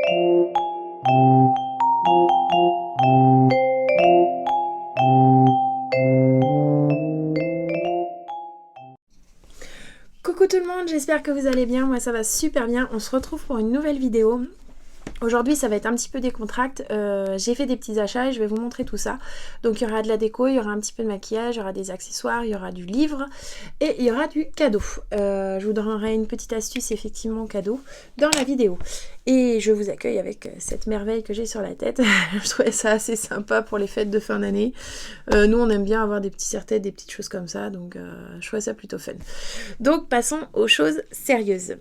Coucou tout le monde, j'espère que vous allez bien, moi ça va super bien, on se retrouve pour une nouvelle vidéo. Aujourd'hui ça va être un petit peu décontracté, j'ai fait des petits achats et je vais vous montrer tout ça. Donc il y aura de la déco, il y aura un petit peu de maquillage, il y aura des accessoires, il y aura du livre et il y aura du cadeau. Je vous donnerai une petite astuce effectivement cadeau dans la vidéo. Et je vous accueille avec cette merveille que j'ai sur la tête. Je trouvais ça assez sympa pour les fêtes de fin d'année. Nous on aime bien avoir des petits serre-têtes, des petites choses comme ça, donc je trouvais ça plutôt fun. Donc passons aux choses sérieuses.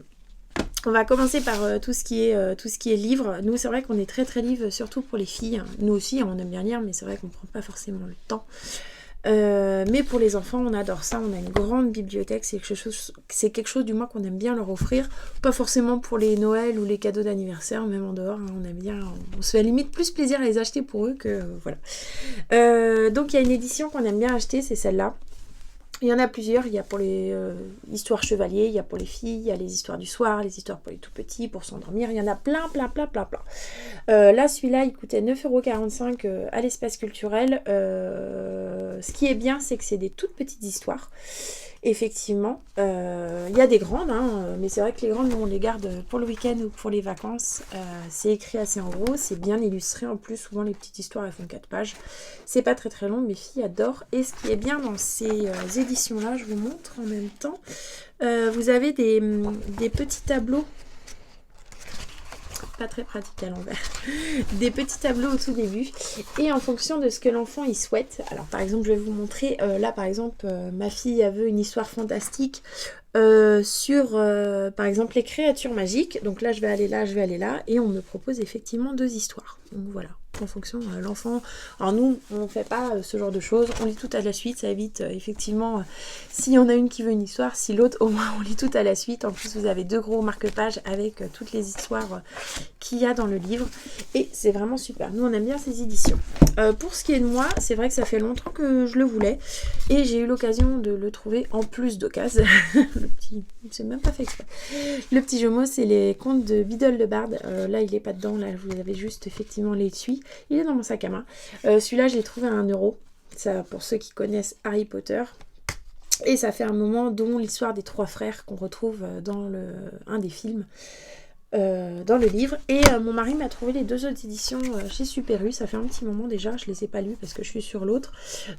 On va commencer par tout ce qui est livre. Nous, c'est vrai qu'on est très livre, surtout pour les filles. Nous aussi, on aime bien lire, mais c'est vrai qu'on ne prend pas forcément le temps. Mais pour les enfants, on adore ça. On a une grande bibliothèque. C'est quelque chose du moins qu'on aime bien leur offrir. Pas forcément pour les Noëls ou les cadeaux d'anniversaire, même en dehors. Hein, on aime bien. On se fait à la limite plus plaisir à les acheter pour eux que voilà. Donc il y a une édition qu'on aime bien acheter, c'est celle-là. Il y en a plusieurs, il y a pour les histoires chevaliers, il y a pour les filles, il y a les histoires du soir, les histoires pour les tout petits, pour s'endormir, il y en a plein. Là, celui-là, il coûtait 9,45 € à l'espace culturel. Ce qui est bien, c'est que c'est des toutes petites histoires. Effectivement, il y a des grandes, hein, mais c'est vrai que les grandes, nous, on les garde pour le week-end ou pour les vacances. C'est écrit assez en gros, c'est bien illustré en plus. Souvent, les petites histoires, elles font 4 pages. C'est pas très long, mes filles adorent. Et ce qui est bien dans ces éditions-là, je vous montre en même temps, vous avez des petits tableaux. Pas très pratique à l'envers. Des petits tableaux au tout début. Et en fonction de ce que l'enfant il souhaite. Alors par exemple, je vais vous montrer. Là par exemple, ma fille avait une histoire fantastique sur par exemple les créatures magiques. Donc là je vais aller là, je vais aller là. Et on me propose effectivement 2 histoires. Donc voilà. En fonction de l'enfant. Alors nous, on ne fait pas ce genre de choses. On lit tout à la suite. Ça évite effectivement, s'il y en a une qui veut une histoire, si l'autre, au moins on lit tout à la suite. En plus, vous avez 2 gros marque-pages avec toutes les histoires qu'il y a dans le livre. Et c'est vraiment super. Nous, on aime bien ces éditions. Pour ce qui est de moi, c'est vrai que ça fait longtemps que je le voulais. Et j'ai eu l'occasion de le trouver en plus d'occasion. Le petit... C'est même pas fait exprès. Le petit jeu mot, c'est les contes de Biddle de Bard. Là, il n'est pas dedans. Là, vous avez juste effectivement l'étui. Il est dans mon sac à main. Celui-là, je l'ai trouvé à 1 €. Ça, pour ceux qui connaissent Harry Potter. Et ça fait un moment, dont l'histoire des 3 frères qu'on retrouve dans un des films. Dans le livre. Et mon mari m'a trouvé les 2 autres éditions chez Super U. Ça fait un petit moment déjà, je les ai pas lues parce que je suis sur l'autre.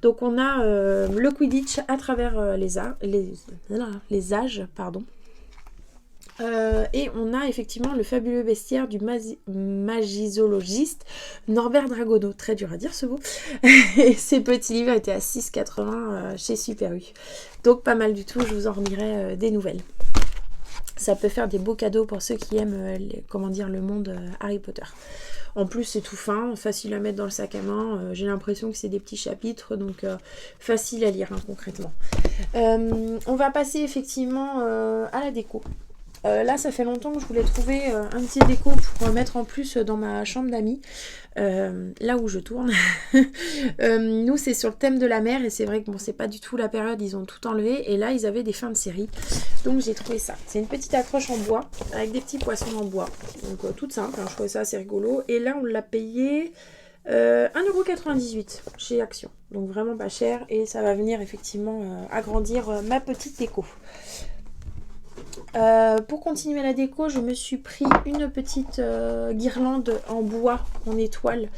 Donc on a le Quidditch à travers les âges, pardon. Et on a effectivement le fabuleux bestiaire du magisologiste Norbert Dragono. Très dur à dire ce mot. Et ces petits livres étaient à 6,80 € chez Super U. Donc pas mal du tout, je vous en redirai des nouvelles. Ça peut faire des beaux cadeaux pour ceux qui aiment le monde Harry Potter. En plus, c'est tout fin, facile à mettre dans le sac à main. J'ai l'impression que c'est des petits chapitres, donc facile à lire concrètement. On va passer effectivement à la déco. Là, ça fait longtemps que je voulais trouver un petit déco pour mettre en plus dans ma chambre d'amis. Là où je tourne. Nous, c'est sur le thème de la mer et c'est vrai que bon, c'est pas du tout la période, ils ont tout enlevé. Et là, ils avaient des fins de série. Donc, j'ai trouvé ça. C'est une petite accroche en bois avec des petits poissons en bois. Donc, toute simple. Je trouvais ça assez rigolo. Et là, on l'a payé 1,98 € chez Action. Donc, vraiment pas cher. Et ça va venir effectivement agrandir ma petite déco. Pour continuer la déco, je me suis pris une petite guirlande en bois, en étoile,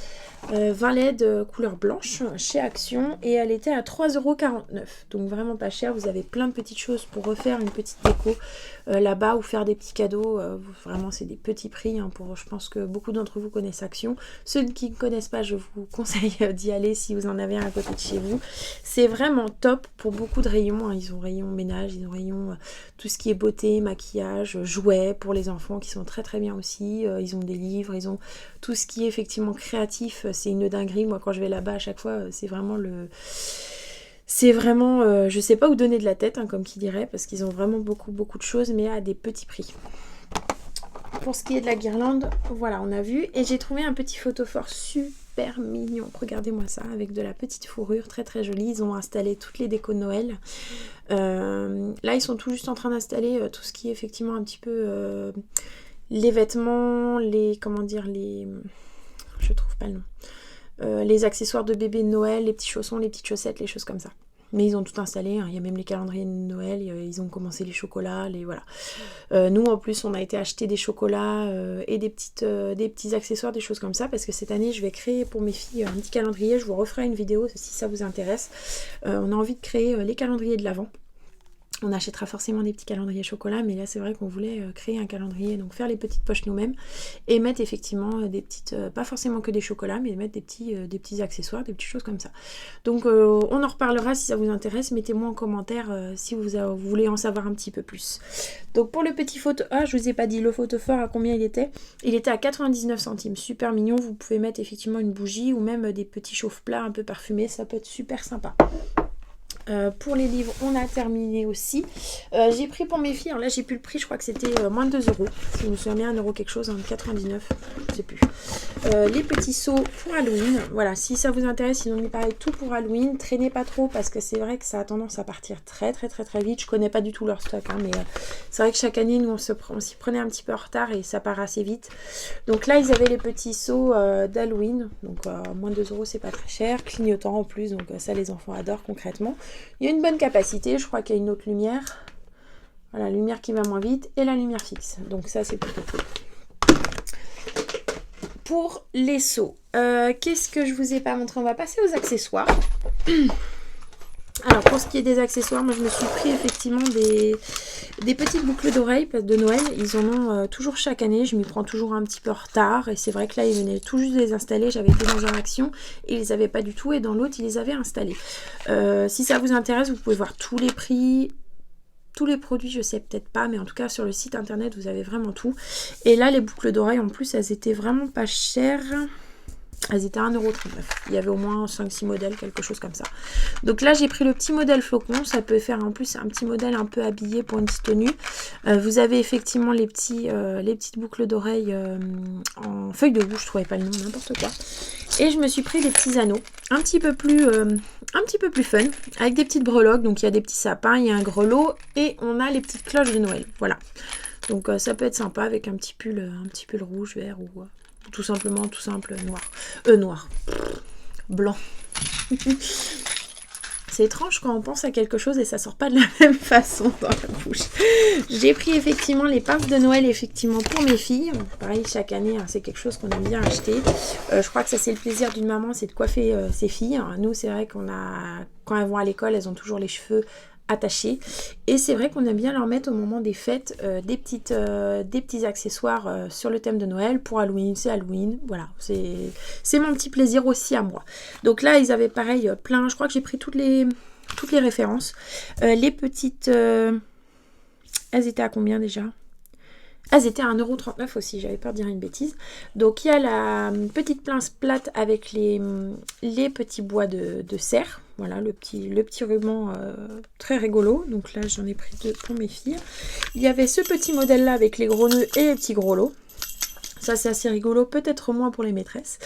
20 LED couleur blanche chez Action et elle était à 3,49 €. Donc vraiment pas cher, vous avez plein de petites choses pour refaire une petite déco là-bas ou faire des petits cadeaux. Vraiment c'est des petits prix, je pense que beaucoup d'entre vous connaissent Action. Ceux qui ne connaissent pas, je vous conseille d'y aller si vous en avez un à côté de chez vous. C'est vraiment top pour beaucoup de rayons. Ils ont rayon ménage, ils ont rayon tout ce qui est beauté, maquillage, jouets pour les enfants qui sont très bien aussi. Ils ont des livres, ils ont tout ce qui est effectivement créatif. C'est une dinguerie. Moi, quand je vais là-bas, à chaque fois, c'est vraiment je sais pas où donner de la tête, comme qui dirait, parce qu'ils ont vraiment beaucoup de choses, mais à des petits prix. Pour ce qui est de la guirlande, voilà, on a vu. Et j'ai trouvé un petit photophore super mignon. Regardez-moi ça, avec de la petite fourrure, très jolie. Ils ont installé toutes les décos de Noël. Là, ils sont tout juste en train d'installer tout ce qui est effectivement un petit peu les vêtements, comment dire, je trouve pas le nom. Les accessoires de bébé de Noël, les petits chaussons, les petites chaussettes, les choses comme ça. Mais ils ont tout installé, hein. Il y a même les calendriers de Noël, ils ont commencé les chocolats, voilà. Nous en plus on a été acheter des chocolats et des petits accessoires, des choses comme ça, parce que cette année je vais créer pour mes filles un petit calendrier, je vous referai une vidéo si ça vous intéresse. On a envie de créer les calendriers de l'Avent. On achètera forcément des petits calendriers chocolat, mais là c'est vrai qu'on voulait créer un calendrier, donc faire les petites poches nous-mêmes et mettre effectivement des petites, pas forcément que des chocolats, mais mettre des petits accessoires, des petites choses comme ça. Donc on en reparlera si ça vous intéresse, mettez-moi en commentaire si vous voulez en savoir un petit peu plus. Donc pour le petit photo, je vous ai pas dit le photophore à combien il était. Il était à 99 centimes, super mignon, vous pouvez mettre effectivement une bougie ou même des petits chauffe-plats un peu parfumés, ça peut être super sympa. Pour les livres, on a terminé aussi. J'ai pris pour mes filles, alors là j'ai plus le prix, je crois que c'était moins de 2 €. Si je me souviens bien, 1 € quelque chose, 99, je sais plus. Les petits seaux pour Halloween. Voilà, si ça vous intéresse, ils ont mis pareil tout pour Halloween. Traînez pas trop parce que c'est vrai que ça a tendance à partir très vite. Je connais pas du tout leur stock, hein, mais c'est vrai que chaque année, nous on s'y prenait un petit peu en retard et ça part assez vite. Donc là, ils avaient les petits seaux d'Halloween. Donc moins de 2 €, c'est pas très cher. Clignotant en plus, donc ça les enfants adorent concrètement. Il y a une bonne capacité, je crois qu'il y a une autre lumière. Voilà, lumière qui va moins vite et la lumière fixe. Donc ça, c'est plutôt cool. Pour les seaux, qu'est-ce que je vous ai pas montré? On va passer aux accessoires. Alors pour ce qui est des accessoires, moi je me suis pris effectivement des petites boucles d'oreilles de Noël. Ils en ont toujours chaque année, je m'y prends toujours un petit peu en retard. Et c'est vrai que là ils venaient tout juste de les installer, j'avais été dans une action et ils les avaient pas du tout. Et dans l'autre ils les avaient installés. Si ça vous intéresse, vous pouvez voir tous les prix. Tous les produits, je sais peut-être pas, mais en tout cas sur le site internet vous avez vraiment tout. Et là les boucles d'oreilles en plus elles étaient vraiment pas chères. Elles étaient à 1,39 €. Il y avait au moins 5-6 modèles, quelque chose comme ça. Donc là, j'ai pris le petit modèle flocon. Ça peut faire en plus un petit modèle un peu habillé pour une petite tenue. Vous avez effectivement les petites boucles d'oreilles en feuille de roue. Je trouvais pas le nom, n'importe quoi. Et je me suis pris des petits anneaux un petit peu plus fun, avec des petites breloques. Donc il y a des petits sapins, il y a un grelot et on a les petites cloches de Noël. Voilà. Donc ça peut être sympa avec un petit pull rouge, vert ou tout simplement, tout simple, noir. Blanc. C'est étrange quand on pense à quelque chose et ça sort pas de la même façon dans la bouche. J'ai pris effectivement les pinces de Noël effectivement pour mes filles. Pareil, chaque année, hein, c'est quelque chose qu'on aime bien acheter. Je crois que ça c'est le plaisir d'une maman, c'est de coiffer ses filles. Nous, c'est vrai quand elles vont à l'école, elles ont toujours les cheveux attachés et c'est vrai qu'on aime bien leur mettre au moment des fêtes des petits accessoires sur le thème de Noël. Pour Halloween, c'est Halloween, voilà, c'est mon petit plaisir aussi à moi. Donc là ils avaient pareil plein, je crois que j'ai pris toutes les références. Les petites elles étaient à combien déjà? Elles étaient à 1,39 € aussi, j'avais peur de dire une bêtise. Donc il y a la petite pince plate avec les petits bois de serre. Voilà, le petit ruban très rigolo. Donc là, j'en ai pris 2 pour mes filles. Il y avait ce petit modèle-là avec les gros nœuds et les petits gros lots. Ça, c'est assez rigolo. Peut-être moins pour les maîtresses.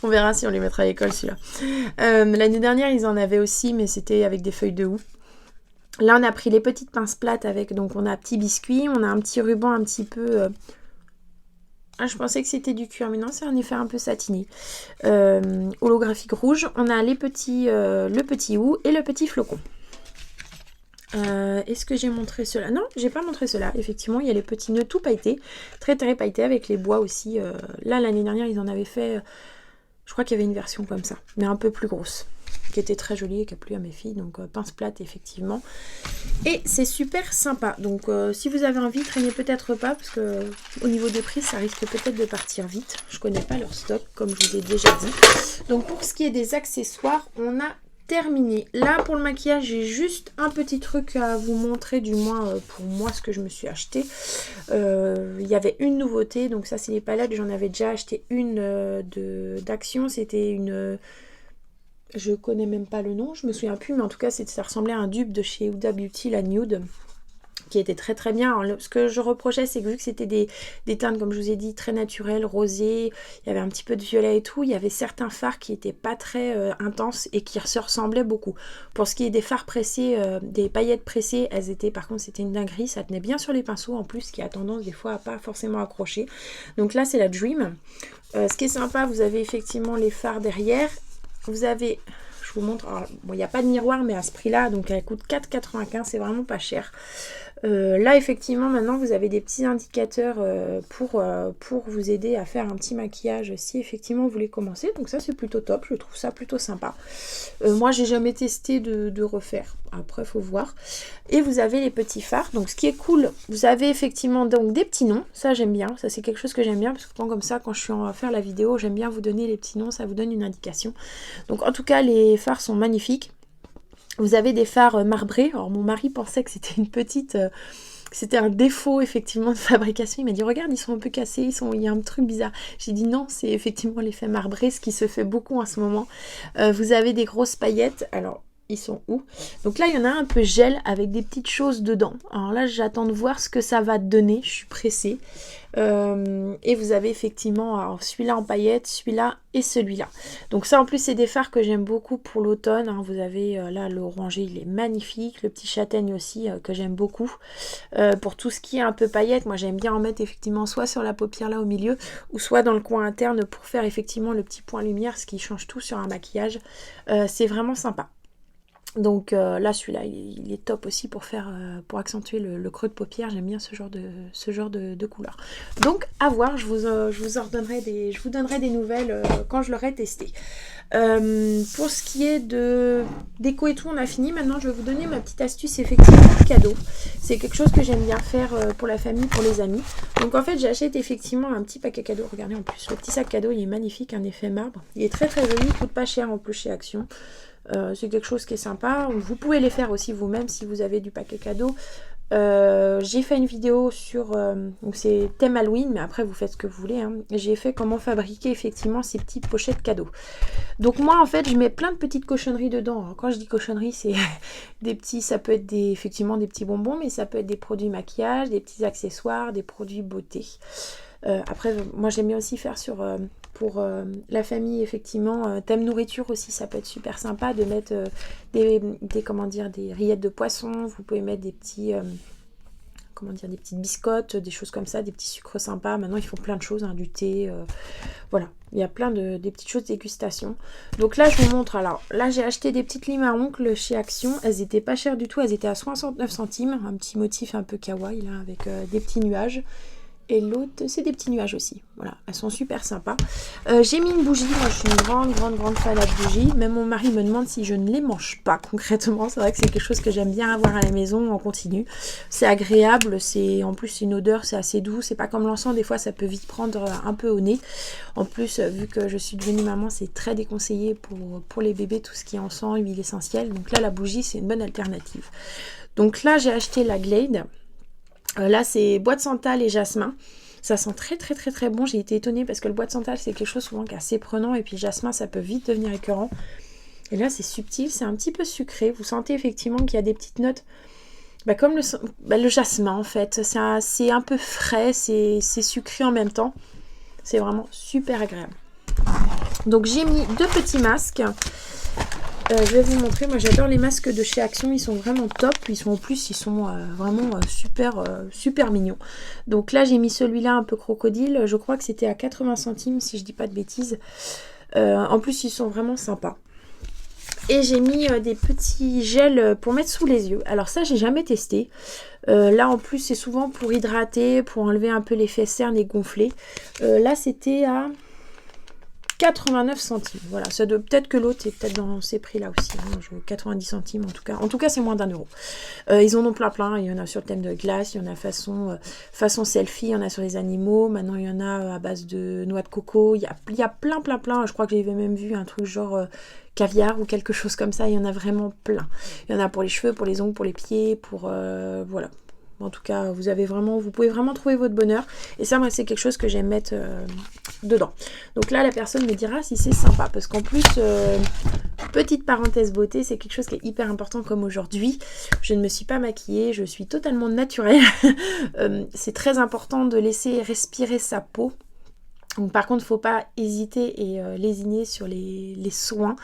On verra si on les mettra à l'école, celui-là. L'année dernière, ils en avaient aussi, mais c'était avec des feuilles de houx. Là, on a pris les petites pinces plates avec, donc on a un petit biscuit, on a un petit ruban un petit peu... je pensais que c'était du cuir, mais non, c'est un effet un peu satiné. Holographique rouge. On a le petit houx et le petit flocon. Est-ce que j'ai montré cela? Non, j'ai pas montré cela. Effectivement, il y a les petits nœuds tout pailletés, très pailletés avec les bois aussi. Là, l'année dernière, ils en avaient fait... je crois qu'il y avait une version comme ça, mais un peu plus grosse, qui était très jolie et qui a plu à mes filles. Donc pince plate effectivement, et c'est super sympa. Donc si vous avez envie, traînez peut-être pas, parce que au niveau des prix ça risque peut-être de partir vite. Je connais pas leur stock comme je vous ai déjà dit. Donc pour ce qui est des accessoires, on a terminé. Là pour le maquillage, j'ai juste un petit truc à vous montrer, du moins pour moi ce que je me suis acheté. Il y avait une nouveauté, donc ça c'est les palettes. J'en avais déjà acheté une d'Action, c'était une... je connais même pas le nom, je me souviens plus, mais en tout cas ça ressemblait à un dupe de chez Huda Beauty, la Nude. qui était très très bien. Alors, ce que je reprochais, c'est que vu que c'était des teintes, comme je vous ai dit, très naturelles, rosées, il y avait un petit peu de violet et tout, il y avait certains fards qui n'étaient pas très intenses et qui se ressemblaient beaucoup. Pour ce qui est des fards pressés, des paillettes pressées, elles étaient, par contre, c'était une dinguerie, ça tenait bien sur les pinceaux en plus, qui a tendance des fois à pas forcément accrocher. Donc là, c'est la Dream. Ce qui est sympa, vous avez effectivement les fards derrière. Vous avez... Je vous montre, bon, il n'y a pas de miroir, mais à ce prix-là, donc elle coûte 4,95, c'est vraiment pas cher. Là, effectivement, maintenant, vous avez des petits indicateurs pour vous aider à faire un petit maquillage si effectivement vous voulez commencer. Donc ça, c'est plutôt top, je trouve ça plutôt sympa. Moi, j'ai jamais testé de refaire. Après, faut voir. Et vous avez les petits fards. Donc, ce qui est cool, vous avez effectivement donc des petits noms. Ça, j'aime bien. Ça, c'est quelque chose que j'aime bien parce que comme ça, quand je suis en faire la vidéo, j'aime bien vous donner les petits noms. Ça vous donne une indication. Donc, en tout cas, les fards sont magnifiques. Vous avez des fards marbrés. Alors mon mari pensait que c'était une petite... c'était un défaut effectivement de fabrication. Il m'a dit regarde, ils sont un peu cassés, il y a un truc bizarre. J'ai dit non, c'est effectivement l'effet marbré, ce qui se fait beaucoup en ce moment. Vous avez des grosses paillettes. Alors ils sont où? Donc là il y en a un peu gel avec des petites choses dedans. Alors là j'attends de voir ce que ça va donner. Je suis pressée. Et vous avez effectivement celui-là en paillettes, celui-là et celui-là. Donc ça en plus c'est des fards que j'aime beaucoup pour l'automne. Hein. Vous avez là l'orangé, il est magnifique. Le petit châtaigne aussi que j'aime beaucoup. Pour tout ce qui est un peu paillettes, moi j'aime bien en mettre effectivement soit sur la paupière là au milieu ou soit dans le coin interne pour faire effectivement le petit point lumière, ce qui change tout sur un maquillage. C'est vraiment sympa. Donc là celui-là il est top aussi pour faire pour accentuer le creux de paupière. J'aime bien ce genre de couleur. Donc à voir, je vous donnerai des nouvelles quand je l'aurai testé. Pour ce qui est de déco et tout, on a fini. Maintenant je vais vous donner ma petite astuce effectivement cadeau. C'est quelque chose que j'aime bien faire pour la famille, pour les amis. Donc en fait j'achète effectivement un petit paquet cadeau. Regardez en plus le petit sac cadeau, il est magnifique, un effet marbre. Il est très très joli, il coûte pas cher en plus chez Action. C'est quelque chose qui est sympa. Vous pouvez les faire aussi vous-même si vous avez du paquet cadeau. J'ai fait une vidéo sur donc c'est thème Halloween, mais après vous faites ce que vous voulez, hein. J'ai fait comment fabriquer effectivement ces petites pochettes cadeaux. Donc moi en fait je mets plein de petites cochonneries dedans. Alors, quand je dis cochonneries, c'est des petits, ça peut être effectivement des petits bonbons, mais ça peut être des produits maquillage, des petits accessoires, des produits beauté. Après moi j'aime bien aussi faire pour la famille effectivement, thème nourriture aussi, ça peut être super sympa de mettre des rillettes de poisson. Vous pouvez mettre des petits des petites biscottes, des choses comme ça, des petits sucres sympas. Maintenant ils font plein de choses, hein, du thé, voilà, il y a plein des petites choses de dégustation. Donc là je vous montre, alors là j'ai acheté des petites limes à ongles chez Action, elles étaient pas chères du tout, elles étaient à 69 centimes, un petit motif un peu kawaii là avec des petits nuages. Et l'autre, c'est des petits nuages aussi. Voilà, elles sont super sympas. J'ai mis une bougie. Moi, je suis une grande fan de bougies. Même mon mari me demande si je ne les mange pas concrètement. C'est vrai que c'est quelque chose que j'aime bien avoir à la maison en continu. C'est agréable. En plus, c'est une odeur, c'est assez doux. C'est pas comme l'encens. Des fois, ça peut vite prendre un peu au nez. En plus, vu que je suis devenue maman, c'est très déconseillé pour les bébés, tout ce qui est encens, huile essentielle. Donc là, la bougie, c'est une bonne alternative. Donc là, j'ai acheté la Glade. Là c'est bois de santal et jasmin. Ça sent très bon. J'ai été étonnée parce que le bois de santal c'est quelque chose souvent qui est assez prenant, et puis jasmin ça peut vite devenir écœurant. Et là c'est subtil, c'est un petit peu sucré. Vous sentez effectivement qu'il y a des petites notes comme le jasmin en fait. C'est un peu frais, c'est sucré en même temps. C'est vraiment super agréable. Donc j'ai mis 2 petits masques. Je vais vous montrer, moi j'adore les masques de chez Action, ils sont vraiment top, ils sont vraiment super mignons. Donc là j'ai mis celui-là un peu crocodile, je crois que c'était à 80 centimes si je dis pas de bêtises. En plus ils sont vraiment sympas. Et j'ai mis des petits gels pour mettre sous les yeux. Alors ça j'ai jamais testé. Là en plus c'est souvent pour hydrater, pour enlever un peu l'effet cerne et gonfler. Là c'était à 89 centimes, voilà, ça doit peut-être que l'autre est peut-être dans ces prix là aussi, hein, 90 centimes en tout cas c'est moins d'1 €. Ils en ont plein, il y en a sur le thème de glace, il y en a façon selfie, il y en a sur les animaux, maintenant il y en a à base de noix de coco, il y a plein, je crois que j'avais même vu un truc genre caviar ou quelque chose comme ça, il y en a vraiment plein. Il y en a pour les cheveux, pour les ongles, pour les pieds, voilà. En tout cas, vous pouvez vraiment trouver votre bonheur. Et ça, moi, c'est quelque chose que j'aime mettre dedans. Donc là, la personne me dira si c'est sympa. Parce qu'en plus, Petite parenthèse beauté, c'est quelque chose qui est hyper important comme aujourd'hui. Je ne me suis pas maquillée, je suis totalement naturelle. C'est très important de laisser respirer sa peau. Donc, par contre, il ne faut pas hésiter et lésiner sur les soins.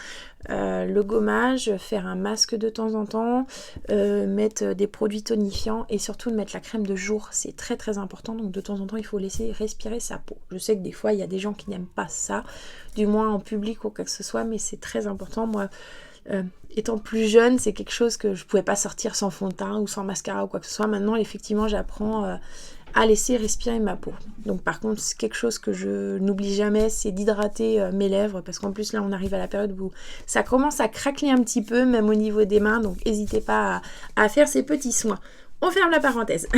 Le gommage, faire un masque de temps en temps, mettre des produits tonifiants et surtout de mettre la crème de jour. C'est très très important. Donc de temps en temps, il faut laisser respirer sa peau. Je sais que des fois, il y a des gens qui n'aiment pas ça, du moins en public ou quoi que ce soit, mais c'est très important. Moi, étant plus jeune, c'est quelque chose que je ne pouvais pas sortir sans fond de teint ou sans mascara ou quoi que ce soit. Maintenant, effectivement, j'apprends à laisser respirer ma peau. Donc par contre, c'est quelque chose que je n'oublie jamais, c'est d'hydrater mes lèvres, parce qu'en plus là on arrive à la période où ça commence à craqueler un petit peu, même au niveau des mains, donc n'hésitez pas à faire ces petits soins. On ferme la parenthèse.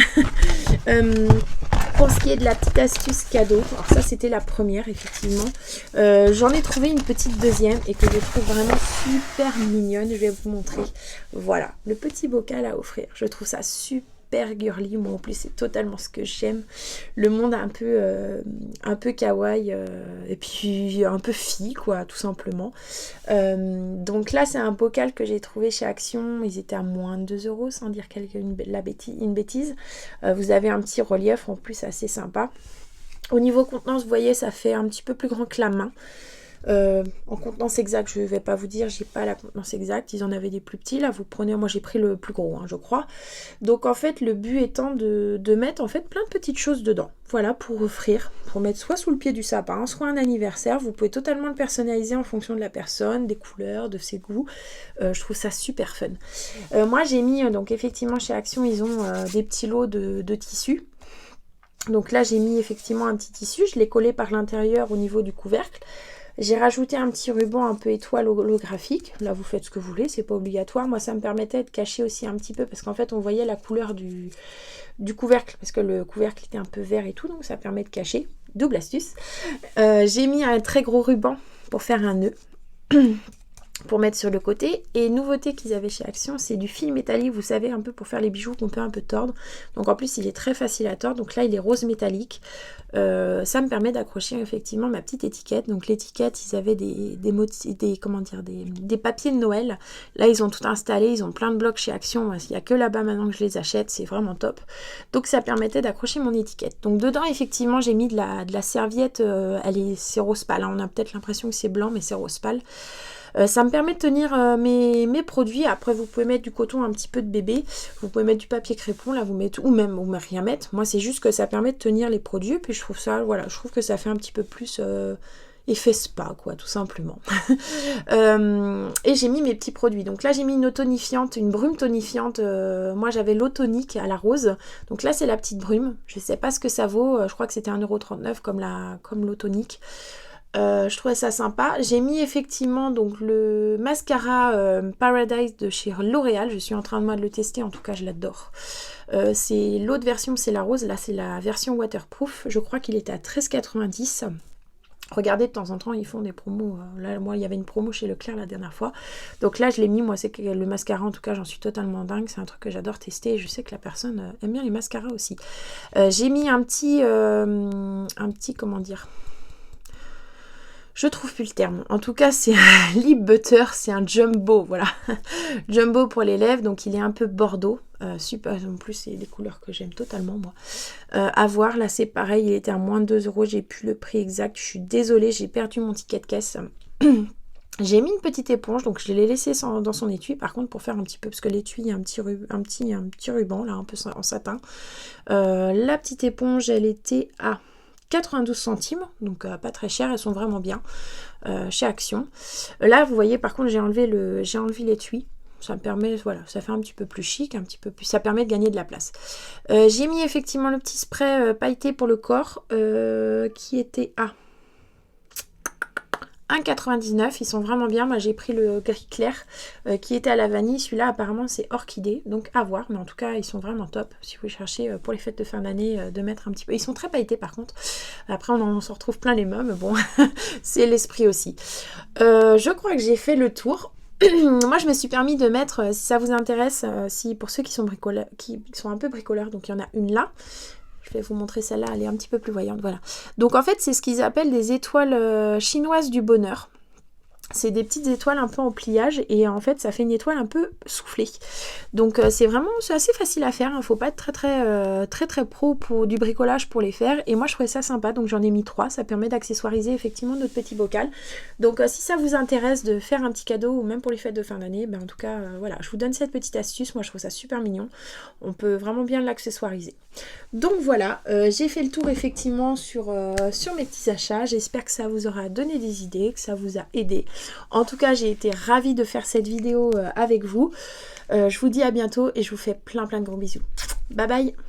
Pour ce qui est de la petite astuce cadeau, alors ça c'était la première effectivement, j'en ai trouvé une petite deuxième et que je trouve vraiment super mignonne, je vais vous montrer. Voilà, le petit bocal à offrir, je trouve ça super girly, moi en plus c'est totalement ce que j'aime, le monde un peu kawaii et puis un peu fille quoi, tout simplement. Donc là c'est un bocal que j'ai trouvé chez Action, ils étaient à moins de 2 € sans dire une bêtise. Vous avez un petit relief en plus assez sympa. Au niveau contenance, vous voyez, ça fait un petit peu plus grand que la main. En contenance exacte, je ne vais pas vous dire, j'ai pas la contenance exacte, ils en avaient des plus petits, là vous prenez, moi j'ai pris le plus gros hein, je crois. Donc en fait le but étant de mettre en fait plein de petites choses dedans, voilà, pour offrir, pour mettre soit sous le pied du sapin, soit un anniversaire. Vous pouvez totalement le personnaliser en fonction de la personne, des couleurs, de ses goûts. Je trouve ça super fun. Moi j'ai mis, donc effectivement chez Action ils ont des petits lots de tissus. Donc là j'ai mis effectivement un petit tissu, je l'ai collé par l'intérieur au niveau du couvercle. J'ai rajouté un petit ruban un peu étoile holographique. Là, vous faites ce que vous voulez, c'est pas obligatoire. Moi, ça me permettait de cacher aussi un petit peu parce qu'en fait, on voyait la couleur du couvercle parce que le couvercle était un peu vert et tout, donc ça permet de cacher. Double astuce. J'ai mis un très gros ruban pour faire un nœud. Pour mettre sur le côté. Et nouveauté qu'ils avaient chez Action, c'est du fil métallique, vous savez, un peu pour faire les bijoux qu'on peut un peu tordre. Donc en plus il est très facile à tordre, donc là il est rose métallique. Ça me permet d'accrocher effectivement ma petite étiquette. Donc l'étiquette, ils avaient des papiers de Noël. Là ils ont tout installé, ils ont plein de blocs chez Action, il n'y a que là-bas maintenant que je les achète, c'est vraiment top. Donc ça permettait d'accrocher mon étiquette. Donc dedans effectivement j'ai mis de la serviette, c'est rose pâle, hein. On a peut-être l'impression que c'est blanc mais c'est rose pâle. Ça me permet de tenir mes produits. Après vous pouvez mettre du coton, un petit peu de bébé, vous pouvez mettre du papier crépon, là vous mettez, ou même rien mettre. Moi c'est juste que ça permet de tenir les produits, puis je trouve ça, voilà, je trouve que ça fait un petit peu plus effet spa quoi, tout simplement. Et j'ai mis mes petits produits. Donc là j'ai mis une tonifiante, une brume tonifiante. Moi j'avais l'eau tonique à la rose, donc là c'est la petite brume. Je sais pas ce que ça vaut, je crois que c'était 1,39 € comme l'eau tonique. Je trouvais ça sympa. J'ai mis effectivement donc le mascara Paradise de chez L'Oréal. Je suis en train de le tester, en tout cas je l'adore. C'est l'autre version, c'est la rose. Là c'est la version waterproof. Je crois qu'il était à 13,90 €. Regardez, de temps en temps ils font des promos. Là moi il y avait une promo chez Leclerc la dernière fois. Donc là je l'ai mis. Moi c'est que le mascara, en tout cas j'en suis totalement dingue. C'est un truc que j'adore tester. Et je sais que la personne aime bien les mascaras aussi. J'ai mis un petit comment dire, je trouve plus le terme. En tout cas, c'est un lip butter, c'est un jumbo, voilà. Jumbo pour les lèvres, donc il est un peu bordeaux. Super, en plus, c'est des couleurs que j'aime totalement, moi. À voir, là, c'est pareil, il était à moins de 2 €. J'ai plus le prix exact. Je suis désolée, j'ai perdu mon ticket de caisse. J'ai mis une petite éponge, donc je l'ai laissé dans son étui, par contre, pour faire un petit peu, parce que l'étui, il y a un petit ruban, là, un peu en satin. La petite éponge, elle était à 92 centimes, donc pas très cher, elles sont vraiment bien chez Action. Là vous voyez par contre j'ai enlevé l'étui, ça me permet, voilà, ça fait un petit peu plus chic, un petit peu plus, ça permet de gagner de la place. J'ai mis effectivement le petit spray pailleté pour le corps qui était à 1,99 €, ils sont vraiment bien. Moi j'ai pris le gris clair qui était à la vanille. Celui-là apparemment c'est orchidée, donc à voir, mais en tout cas ils sont vraiment top. Si vous cherchez pour les fêtes de fin d'année de mettre un petit peu, ils sont très pailletés par contre. Après on s'en retrouve plein les mains, mais bon c'est l'esprit aussi. Je crois que j'ai fait le tour. Moi je me suis permis de mettre, si ça vous intéresse, si pour ceux qui sont qui sont un peu bricoleurs, donc il y en a une là. Je vais vous montrer celle-là, elle est un petit peu plus voyante, voilà. Donc en fait, c'est ce qu'ils appellent des étoiles chinoises du bonheur. C'est des petites étoiles un peu en pliage et en fait ça fait une étoile un peu soufflée. Donc c'est assez facile à faire, hein. Faut pas être très pro pour du bricolage pour les faire. Et moi je trouvais ça sympa, donc j'en ai mis 3. Ça permet d'accessoiriser effectivement notre petit bocal. Donc si ça vous intéresse de faire un petit cadeau ou même pour les fêtes de fin d'année, ben, en tout cas voilà, je vous donne cette petite astuce. Moi je trouve ça super mignon. On peut vraiment bien l'accessoiriser. Donc voilà, j'ai fait le tour effectivement sur mes petits achats. J'espère que ça vous aura donné des idées, que ça vous a aidé. En tout cas, j'ai été ravie de faire cette vidéo avec vous. Je vous dis à bientôt et je vous fais plein de gros bisous. Bye bye!